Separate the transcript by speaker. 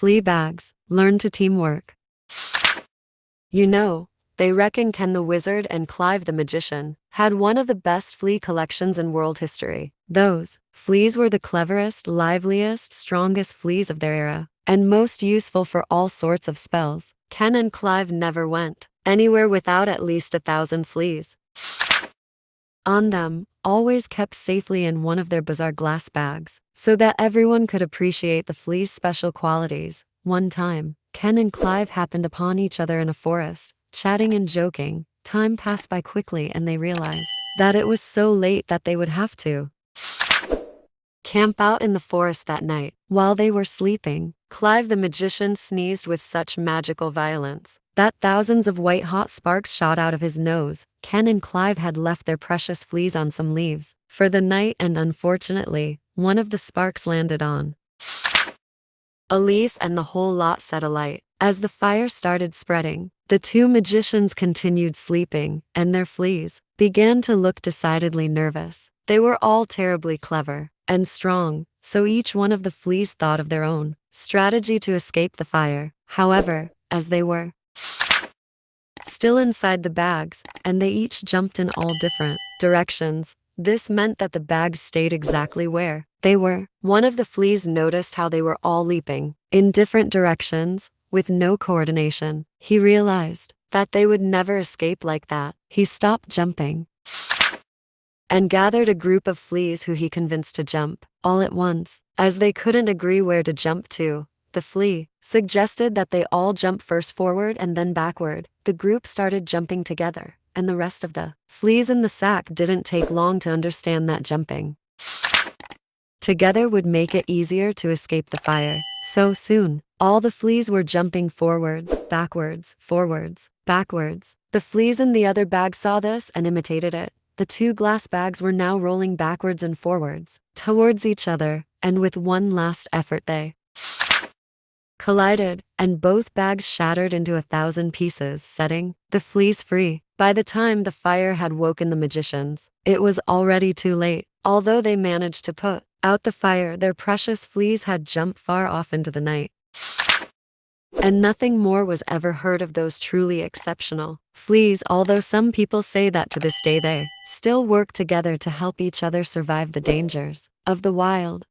Speaker 1: Fleabags, learn to teamwork. You know, they reckon Ken the Wizard and Clive the Magician had one of the best flea collections in world history. Those fleas were the cleverest, liveliest, strongest fleas of their era, and most useful for all sorts of spells. Ken and Clive never went anywhere without at least 1,000 fleas on them, always kept safely in one of their bizarre glass bags, so that everyone could appreciate the flea's special qualities. One time, Ken and Clive happened upon each other in a forest, chatting and joking. Time passed by quickly and they realized that it was so late that they would have to camp out in the forest that night. While they were sleeping, Clive the Magician sneezed with such magical violence that thousands of white-hot sparks shot out of his nose. Ken and Clive had left their precious fleas on some leaves for the night, and unfortunately, one of the sparks landed on a leaf and the whole lot set alight. As the fire started spreading, the two magicians continued sleeping, and their fleas began to look decidedly nervous. They were all terribly clever and strong, so each one of the fleas thought of their own strategy to escape the fire. However, as they were still inside the bags, and they each jumped in all different directions, this meant that the bags stayed exactly where they were. One of the fleas noticed how they were all leaping in different directions, with no coordination. He realized that they would never escape like that. He stopped jumping and gathered a group of fleas who he convinced to jump all at once. As they couldn't agree where to jump to, the flea suggested that they all jump first forward and then backward. The group started jumping together, and the rest of the fleas in the sack didn't take long to understand that jumping together would make it easier to escape the fire. So soon, all the fleas were jumping forwards, backwards, forwards, backwards. The fleas in the other bag saw this and imitated it. The two glass bags were now rolling backwards and forwards, towards each other, and with one last effort they collided, and both bags shattered into 1,000 pieces, setting the fleas free. By the time the fire had woken the magicians, it was already too late. Although they managed to put out the fire, their precious fleas had jumped far off into the night, and nothing more was ever heard of those truly exceptional fleas. Although some people say that to this day they still work together to help each other survive the dangers of the wild.